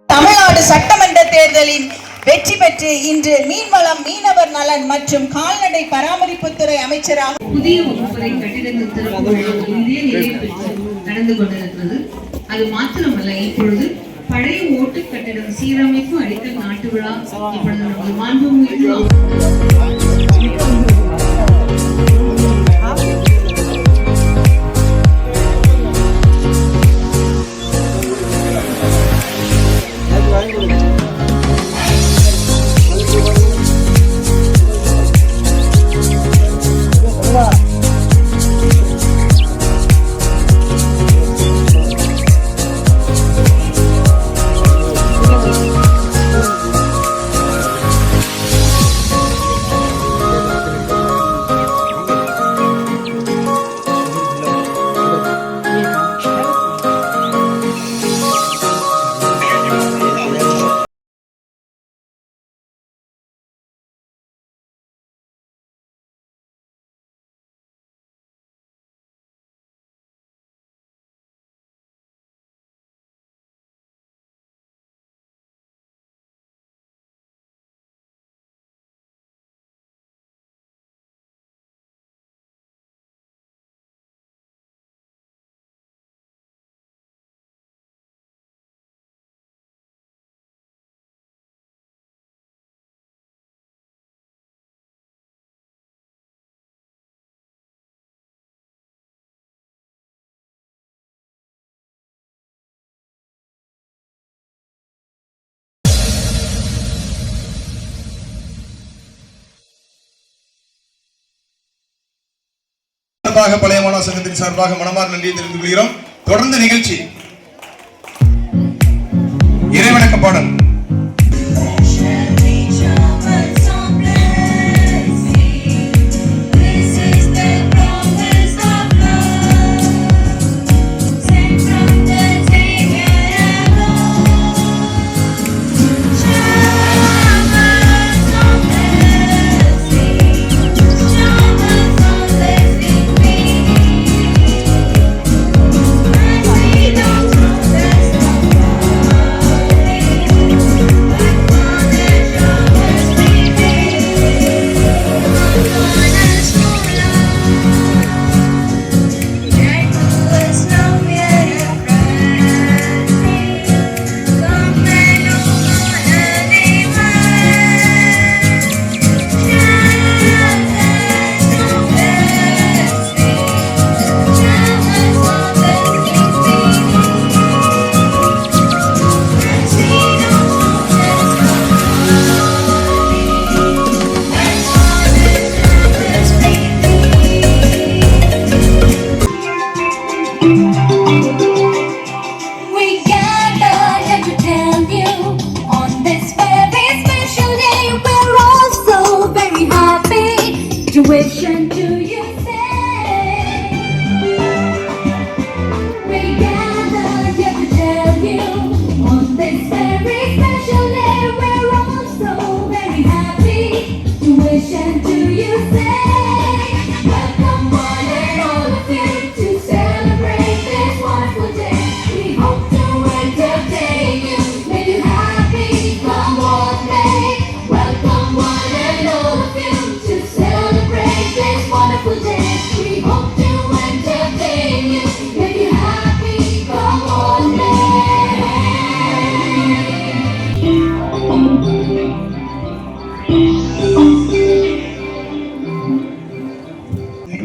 தமிழ்நாடு சட்டமன்ற தேர்தலின் வெற்றி பெற்று இன்று மீன்வளம், மீனவர் நலன் மற்றும் கால்நடை பராமரிப்புத்துறை அமைச்சராக புதிய வகுப்பறை கட்டிடத்தின் திறப்பு இந்திய நிறைவு பெற்று நடந்து கொண்டிருக்கிறது. அது மாத்திரமல்ல, இப்பொழுது பழைய ஓட்டு கட்டிடம் சீரமைப்பு அடிக்கல் நாட்டு விழா இப்பொழுது நமது மாண்புமிகு பழைய மாணவர் சங்கத்தின் சார்பாக மனமார் நன்றியை தெரிவித்துக் கொள்கிறோம். தொடர்ந்து நிகழ்ச்சி இறைவணக்க பாடல்.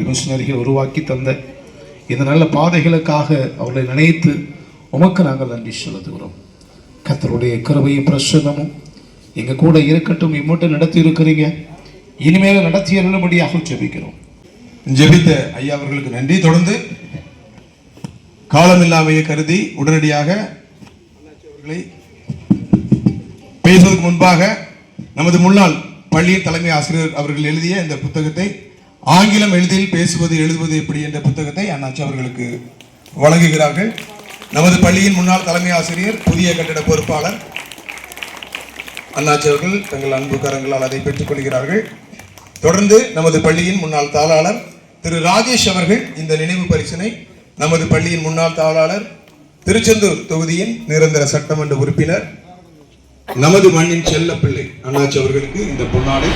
மிஷனரிகள் உருவாக்கி தந்த இந்த நல்ல பாதைகளுக்காக அவர்களை நினைத்து உமக்கு நாங்கள் நன்றி செலுத்துகிறோம். கர்த்தருடைய கிருபையும் பிரசன்னமும் எங்க கூட இருக்கட்டும். இம்மட்டும் நடத்தி இருக்கிறீங்க, இனிமேல் நடத்தி அருளும்படியாக ஜெபிக்கிறோம். ஜெபித்த ஐயா அவர்களுக்கு நன்றி. தொடர்ந்து காலமில்லாமையை கருதி உடனடியாக அவர்களை பேசுவதற்கு முன்பாக நமது முன்னாள் பள்ளியின் தலைமை ஆசிரியர் அவர்கள் எழுதிய இந்த புத்தகத்தை, ஆங்கிலம் எளிதில் பேசுவது எழுதுவது எப்படி என்ற புத்தகத்தை அண்ணாச்சி அவர்களுக்கு வழங்குகிறார்கள். நமது பள்ளியின் முன்னாள் தலைமை ஆசிரியர், புதிய கட்டிட பொறுப்பாளர் அண்ணாச்சி அவர்கள் தங்கள் அன்பு கரங்களால் அதை பெற்றுக் கொள்கிறார்கள். தொடர்ந்து நமது பள்ளியின் முன்னாள் தாளாளர் திரு ராஜேஷ் அவர்கள் இந்த நினைவு பரிசினை நமது பள்ளியின் முன்னாள் தாளாளர், திருச்செந்தூர் தொகுதியின் நிரந்தர சட்டமன்ற உறுப்பினர் நமது மண்ணின் செல்ல பிள்ளை அண்ணாச்சி அவர்களுக்கு இந்த பொன்னாடை.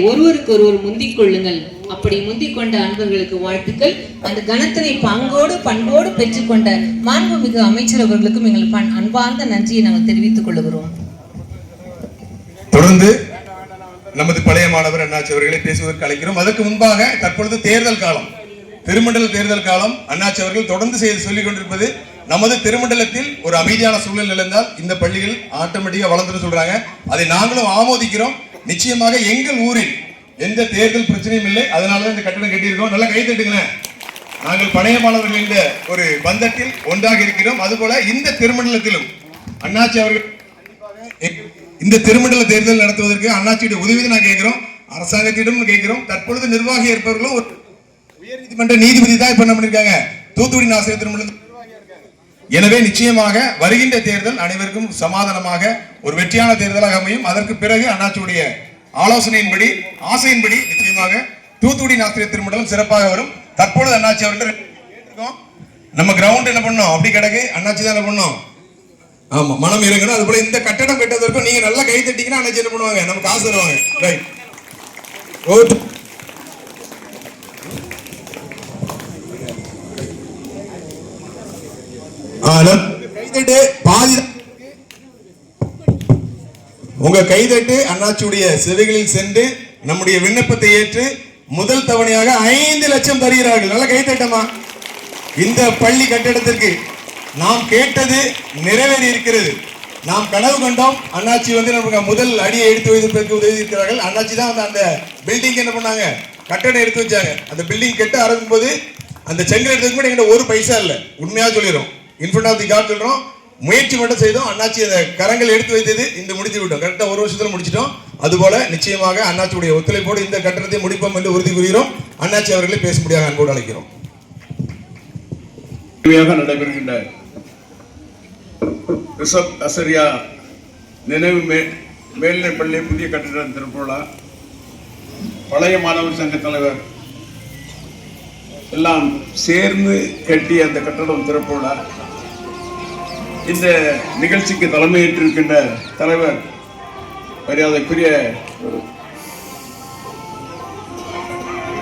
ஒருவருக்கு ஒருவர் முந்திக் கொள்ளுங்கள். அப்படி முந்திக் கொண்ட அன்பர்களுக்கு வாழ்த்துக்கள். அந்த கணத்தினை பங்கோடு பண்போடு பெற்றுக்கொண்ட மாண்புமிகு அமைச்சர் அவர்களுக்கும் எங்கள் அன்பார்ந்த நன்றியை நாங்கள் தெரிவித்துக் கொள்கிறோம். தொடர்ந்து நமது பழைய மாணவர் அண்ணாச்சி அவர்களை பேசுவதற்கு அழைக்கிறோம். அதற்கு முன்பாக தற்பொழுது தேர்தல் காலம், திருமண்டல தேர்தல் காலம். அண்ணாச்சி அவர்கள் தொடர்ந்து சொல்லிக் கொண்டிருப்பது, நமது திருமண்டலத்தில் ஒரு அமைதியான சூழல் நிலந்தால் இந்த பள்ளிகள் ஆட்டோமேட்டிக்கா வளர்ந்துன்னு சொல்றாங்க. அதை நாங்களும் ஆமோதிக்கிறோம். நிச்சயமாக எங்கள் ஊரில் எந்த தேர்தல் பிரச்சனையும் இல்லை. அதனாலதான் இந்த கட்டணம் கட்டியிருக்கோம். நல்லா கை தட்டுங்களேன். நாங்கள் பழைய மாணவர்கள் இந்த ஒரு பந்தத்தில் ஒன்றாக இருக்கிறோம். அதுபோல இந்த திருமண்டலத்திலும் அண்ணாச்சி அவர்கள் இந்த திருமண்டல தேர்தல் நடத்துவதற்கு அண்ணாச்சியுடைய உதவி நான் கேட்கிறோம், அரசாங்கத்திடம் கேட்கிறோம். தற்பொழுது நிர்வாகி இருப்பவர்களும் ஒரு உயர்நீதிமன்ற நீதிபதி தான் இப்ப பண்ணிருக்காங்க, தூத்துக்குடி நாசிரியர் திருமண்டல. எனவே நிச்சயமாக வருகின்ற தேர்தல் அனைவருக்கும் சமாதானமாக ஒரு வெற்றியான தேர்தலாக அமையும். அதற்கு பிறகு அண்ணாச்சியுடைய ஆலோசனையின்படி ஆசையின்படி நிச்சயமாக தூத்துக்குடி நாசிரியர் திருமண்டலம் சிறப்பாக வரும். தற்பொழுது அண்ணாச்சி அவர்கள் நம்ம கிரவுண்ட் என்ன பண்ணோம் அப்படி கிடக்கு, அண்ணாச்சி தான் என்ன பண்ணோம், ஆமா மனம் இருக்கணும். அது போல இந்த கட்டடம் கட்டதற்கும் நீங்க நல்லா கை தட்டிங்கன்னா அண்ணாச்சி என்ன பண்ணுவாங்க, நமக்கு காசு தருவாங்க. ரைட், ஓட்டு கைதட்டு பாதி உங்க கைதட்டு அண்ணாச்சியுடைய செவிகளில் சென்று நம்முடைய விண்ணப்பத்தை ஏற்று முதல் தவணையாக 5 லட்சம் தருகிறார்கள். நல்ல கைதட்டமா. இந்த பள்ளி கட்டிடத்திற்கு நாம் கேட்டது நிறைவேறி இருக்கிறது. நாம் கனவு கண்டோம். அண்ணாச்சி வந்து நமக்கு முதல் அடியை எடுத்து வைப்பதற்கு உதவி இருக்கிறார்கள். அண்ணாச்சி தான் அந்த பில்டிங் என்ன பண்ணாங்க, கட்டடம் எடுத்து வச்சாங்க. அந்த பில்டிங் கட்ட ஆரம்பிக்கும் போது அந்த செங்கல் எடுத்ததுக்கு கூட எங்கிட்ட ஒரு பைசா இல்லை. உண்மையா சொல்லிடும், இன்ஃபண்ட் ஆஃப் தி காட் சொல்றோம். முயற்சி மட்டும் செய்தோம். அண்ணாச்சி அந்த கரங்கள் எடுத்து வைத்தது இந்த முடித்து விட்டோம். கரெக்டா ஒரு வருஷத்துல முடிச்சிட்டோம். அதுபோல நிச்சயமாக அண்ணாச்சியுடைய ஒத்துழைப்போடு இந்த கட்டணத்தை முடிப்போம் என்று உறுதி கூறுகிறோம். அண்ணாச்சி அவர்களை பேசும்படியாக அன்போடு அழைக்கிறோம். நடைபெறுகின்ற ரிஷப் அசரியா நினைவு மேல்நிலைப்பள்ளி புதிய கட்டிடம் திறப்புவிழா, பழைய மாணவர் சங்க தலைவர் எல்லாம் சேர்ந்து கட்டிய அந்த கட்டடம் திறப்புவிழா. இந்த நிகழ்ச்சிக்கு தலைமையேற்றிருக்கின்ற தலைவர் மரியாதைக்குரிய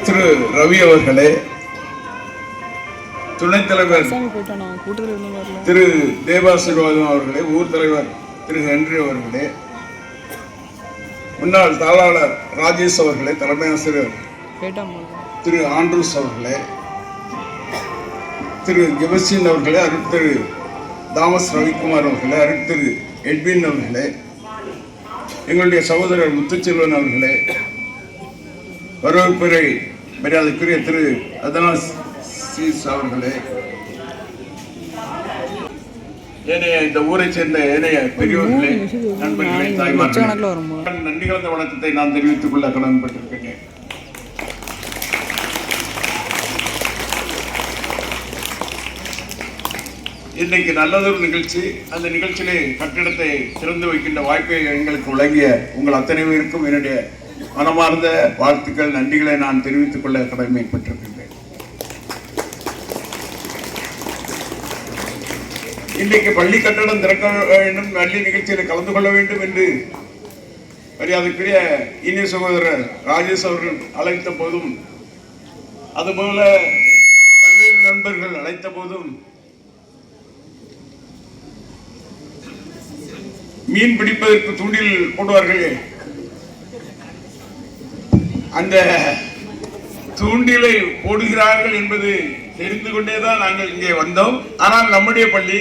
திரு ரவி அவர்களே, துணைத் தலைவர் திரு தேவாசீர்வாதம் அவர்களே, ஊர் தலைவர் திரு ஹென்றி அவர்களே, முன்னாள் தாளாளர் ராஜேஷ் அவர்களே, தலைமை ஆசிரியர் திரு ஆண்ட்ரூஸ் அவர்களே, திரு கெபஸ்டின் அவர்களே, திரு தாமஸ் ரவிக்குமார் அவர்களே, திரு எட்வின் அவர்களே, எங்களுடைய சகோதரர் முத்துச்செல்வன் அவர்களே, வரவேற்புரை மரியாதைக்குரிய திரு அதனாஸ் அவர்களே, ஏனைய இந்த ஊரை சேர்ந்த ஏனைய பெரியவர்களே, நண்பர்களே, தாய்மார்களே, நன்றி கலந்த வணக்கத்தை நான் தெரிவித்துக் கொள்ள கடமைப்பட்டிருக்கிறேன். இன்றைக்கு நல்லதொரு நிகழ்ச்சி. அந்த நிகழ்ச்சியிலே கட்டிடத்தை திறந்து வைக்கின்ற வாய்ப்பை எங்களுக்கு வழங்கிய உங்கள் அத்தனை பேருக்கும் என்னுடைய மனமார்ந்த வாழ்த்துக்கள், நன்றிகளை நான் தெரிவித்துக் கொள்ள கடமைப்பட்டிருக்கின்றேன். இன்றைக்கு பள்ளி கட்டடம் திறக்க வேண்டும், பள்ளி நிகழ்ச்சியில் கலந்து கொள்ள வேண்டும் என்று மரியாதைக்குரிய இனிய சகோதரர் ராஜேஷ் அவர்கள் அழைத்த போதும், அதுபோல பல்வேறு நண்பர்கள் அழைத்த போதும், மீன் பிடிப்பதற்கு தூண்டில் போடுவார்கள், அந்த தூண்டிலை போடுகிறார்கள் என்பது தெரிந்து கொண்டேதான் நாங்கள் இங்கே வந்தோம். ஆனால் நம்முடைய பள்ளி,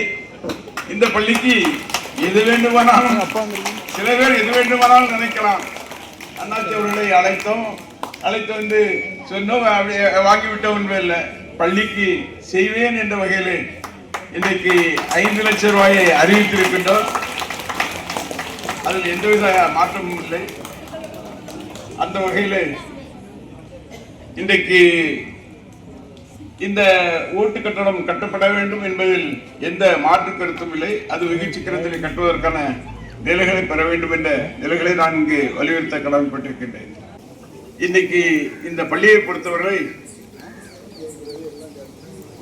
இந்த பள்ளிக்கு எது வேண்டுமானாலும், சில பேர் எது வேண்டுமானாலும் நினைக்கலாம். அண்ணாச்சி அவர்களை அழைத்து வந்து சொன்னோம், வாங்கிவிட்டோம் இல்லை, பள்ளிக்கு செய்வேன் என்ற வகையில் இன்றைக்கு 5 லட்சம் ரூபாயை அறிவித்திருக்கின்றோம். அதில் எந்தவித மாற்றமும் இல்லை. அந்த வகையில் இன்றைக்கு இந்த ஓட்டு கட்டடம் கட்டப்பட வேண்டும் என்பதில் எந்த மாற்று கருத்தும் இல்லை. அது வெகு சீக்கிரத்தில் கட்டுவதற்கான நிலைகளை பெற வேண்டும் என்ற நிலைகளை நான் இங்கு வலியுறுத்த கடமைப்பட்டிருக்கின்றேன். இன்னைக்கு இந்த பள்ளியை பொறுத்தவரை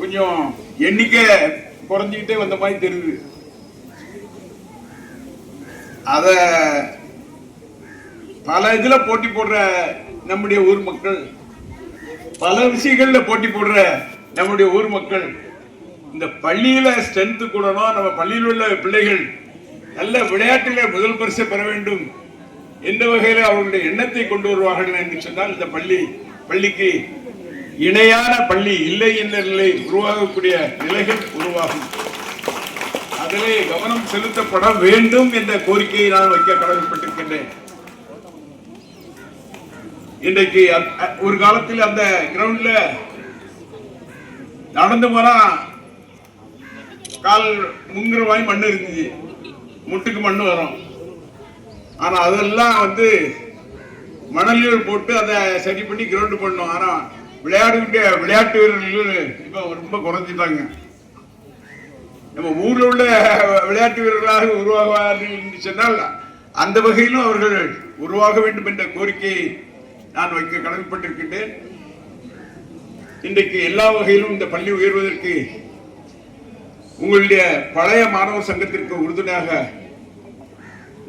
கொஞ்சம் எண்ணிக்கை குறைஞ்சிக்கிட்டே வந்த மாதிரி தெரியுது. அத பல இதுல போட்டி போடுற நம்முடைய ஊர் மக்கள், பல விஷயங்கள்ல போட்டி போடுற நம்முடைய ஊர் மக்கள் இந்த பள்ளியில ஸ்ட்ரென்த் கூடணும், நம்ம பள்ளியில் உள்ள பிள்ளைகள் நல்ல விளையாட்டில முதல் பரிசு பெற வேண்டும் எந்த வகையில அவர்களுடைய எண்ணத்தை கொண்டு வருவார்கள் என்று சொன்னால் இந்த பள்ளிக்கு இணையான பள்ளி இல்லை என்ற நிலை உருவாகக்கூடிய நிலைகள் உருவாகும். அதிலே கவனம் செலுத்தப்பட வேண்டும் என்ற கோரிக்கையை நான் வைக்க கடமைப்பட்டிருக்கின்றேன். இன்றைக்கு ஒரு காலத்தில் அந்த கிரவுண்ட்ல நடந்து போனா கால் முங்குறவாய் மண்ணு இருந்துச்சு, முட்டுக்கு மண்ணு வரும். ஆனா அதெல்லாம் மணலில் போட்டு அதை சரி பண்ணி கிரவுண்ட் பண்ணோம். ஆனா விளையாட்டு வீரர்கள் இப்ப ரொம்ப குறைஞ்சிட்டாங்க. நம்ம ஊர்ல உள்ள விளையாட்டு வீரர்களாக உருவாகுவார்கள் என்று சொன்னால் அந்த வகையிலும் அவர்கள் உருவாக வேண்டும் என்ற கோரிக்கையை நான் வைக்க கடமைப்பட்டிருக்கின்றேன். இன்றைக்கு எல்லா வகையிலும் இந்த பள்ளி உயர்வதற்கு உங்களுடைய பழைய மாணவர் சங்கத்திற்கு உறுதுணையாக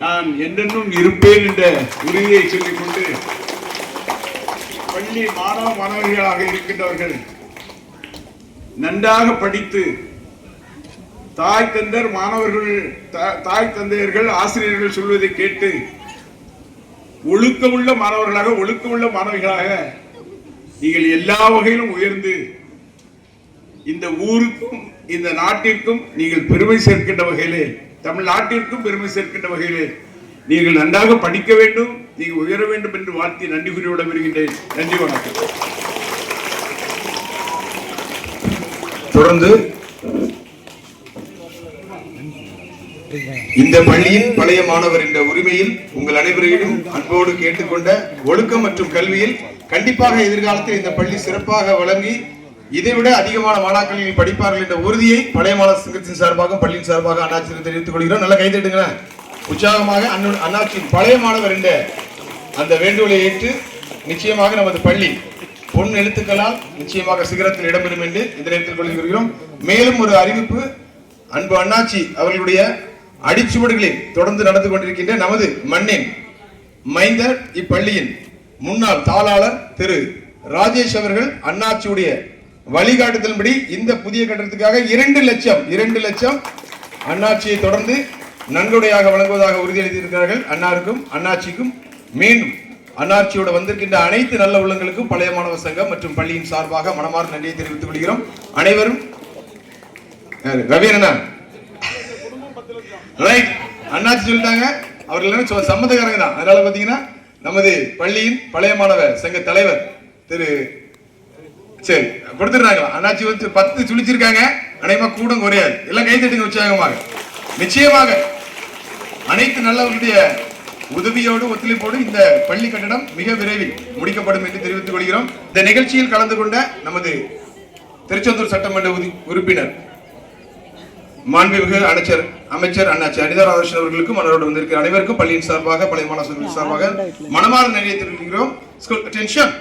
நான் என்றென்றும் இருப்பேன் என்ற உறுதியை சொல்லிக்கொண்டு, பள்ளி மாணவர்களாக இருக்கின்றவர்கள் நன்றாக படித்து தாய் தந்தையர்கள் ஆசிரியர்கள் சொல்வதை கேட்டு ஒழுக்கமுள்ள மாணவர்களாக, ஒழுக்கமுள்ள மாணவிகளாக நீங்கள் எல்லா வகையிலும் உயர்ந்து இந்த ஊருக்கும் இந்த நாட்டிற்கும் நீங்கள் பெருமை சேர்க்கின்ற வகையிலே, தமிழ்நாட்டிற்கும் பெருமை சேர்க்கின்ற வகையிலே நீங்கள் நன்றாக படிக்க வேண்டும், நீங்கள் உயர வேண்டும் என்று வாழ்த்தி நன்றி கூறி விட விரும்புகின்றேன். நன்றி, வணக்கம். தொடர்ந்து இந்த பள்ளியின் பழைய மாணவர் என்ற உரிமையில் உங்கள் அனைவரையும் அன்போடு கேட்டுக்கொண்ட ஒழுக்கம் மற்றும் கல்வியில் கண்டிப்பாக எதிர்காலத்தில் இந்த பள்ளி சிறப்பாக வழங்கி இதைவிட அதிகமான மாணாக்கர்கள் படிப்பார்கள் என்ற உறுதியை பழைய மாணவர் சங்கத்தின் சார்பாக பள்ளியின் சார்பாக அண்ணாச்சியை தெரிவித்துக் கொள்கிறோம். நல்லா கைதட்டுங்களேன். உற்சாகமாக அண்ணாச்சியின் பழைய மாணவர் என்ற அந்த வேண்டுகோளை ஏற்று நிச்சயமாக நமது பள்ளி பொன் எழுத்துக்களால் நிச்சயமாக சிகரத்தில் இடம்பெறும் என்று இந்த நேரத்தில் கொள்கிறோம். மேலும் ஒரு அறிவிப்பு, அன்பு அண்ணாச்சி அவர்களுடைய அடிச்சுவடுகளில் தொடர்ந்து நடந்து கொண்டிருக்கின்ற நமது மண்ணின் மைந்தர் இப்பள்ளியின் முன்னாள் தாளாளர் திரு ராஜேஷ் அவர்கள் அண்ணாச்சியுடைய வழிகாட்டுதலின்படி இந்த புதிய கட்டடத்துக்காக 2 லட்சம் அண்ணாச்சியை தொடர்ந்து நன்கொடையாக வழங்குவதாக உறுதியளித்திருக்கிறார்கள். அண்ணாருக்கும் அண்ணாச்சிக்கும் மீண்டும் அண்ணாச்சியோடு வந்திருக்கின்ற அனைத்து நல்ல உள்ளங்களுக்கும் பழைய மாணவர் சங்கம் மற்றும் பள்ளியின் சார்பாக மனமார்ந்த நன்றியை தெரிவித்துக் கொள்கிறோம். அனைவரும் ரவீரனா ரைட் அண்ணாச்சி சொல்லிட்டாங்க, அவர்கள் சம்மந்தக்காரங்க தான். அதனால பாத்தீங்கன்னா நமது பள்ளியின் பழைய மாணவர் சங்க தலைவர் திரு சரி கொடுத்துருக்காங்களா அண்ணாச்சி 10 சுழிச்சிருக்காங்க. அனைவரும் கூடம் குறையாது, எல்லாம் கைத்தட்டுங்க உற்சாகமாக. நிச்சயமாக அனைத்து நல்லவர்களுடைய உதவியோடு ஒத்துழைப்போடு இந்த பள்ளி கட்டடம் மிக விரைவில் முடிக்கப்படும் என்று தெரிவித்துக் கொள்கிறோம். இந்த நிகழ்ச்சியில் கலந்து கொண்ட நமது திருச்செந்தூர் சட்டமன்ற உறுப்பினர் மாண்புமிகு அமைச்சர் அண்ணாச்சி அனிதாராதாகிருஷ்ணன் அவர்களுக்கும் மன்னரோடு வந்திருக்கிற அனைவருக்கும் பள்ளியின் சார்பாக பழைய மாணவர்கள் சார்பாக மனமார்ந்த நன்றியை தெரிவிக்கிறோம். அட்டென்ஷன்.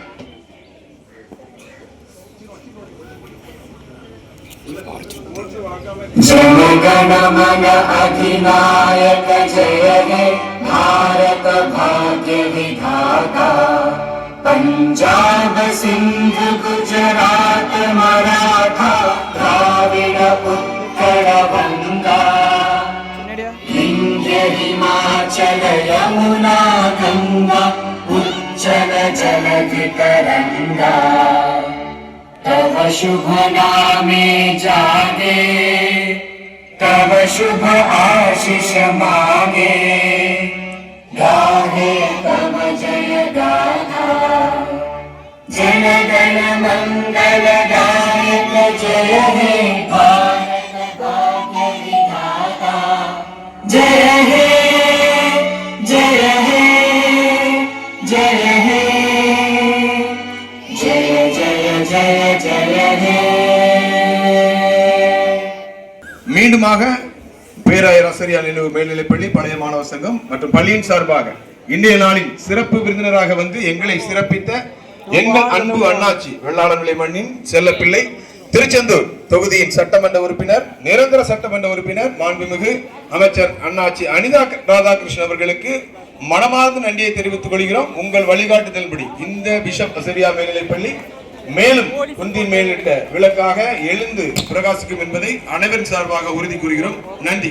जनगण मन अधिनायक जय हे भारत भाग्य विधाता पंजाब सिंध गुजरात मराठा द्राविड उत्कल गंगा विंध्य हिमाचल यमुना गंगा उच्चल जलधि तरंगा तव शुभ नामे जागे तव शुभ आशीष मागे गाहे तव जय गाथा जनगण मंगल दायक जय हे भारत भाग्य विधाता जय हे जय हे जय हे जय जय जय जय हे மீண்டுமாக பேராயராசிரியார் நினைவு மேல்நிலைப்பள்ளி பழைய மாணவர் சங்கம் மற்றும் பள்ளியின் சார்பாக இன்றைய நாளில் சிறப்பு விருந்தினராக வந்து எங்களை சிறப்பித்த எங்கள் அன்பு அண்ணாச்சி வெள்ளாளர்விளை மண்ணின் செல்லப்பிள்ளை திருச்செந்தூர் தொகுதியின் சட்டமன்ற உறுப்பினர் நிரந்தர சட்டமன்ற உறுப்பினர் மாண்புமிகு அமைச்சர் அண்ணாச்சி அனிதா ராதாகிருஷ்ணன் அவர்களுக்கு மனமார்ந்த நன்றியை தெரிவித்துக் கொள்கிறோம். உங்கள் வழிகாட்டுதல்படி இந்த பிஷப் அசரியா மேல்நிலைப்பள்ளி மேலும் குந்தின் மேலிட்ட விளக்காக எழுந்து பிரகாசிக்கும் என்பதை அனைவரின் சார்பாக உறுதி கூறுகிறோம். நன்றி.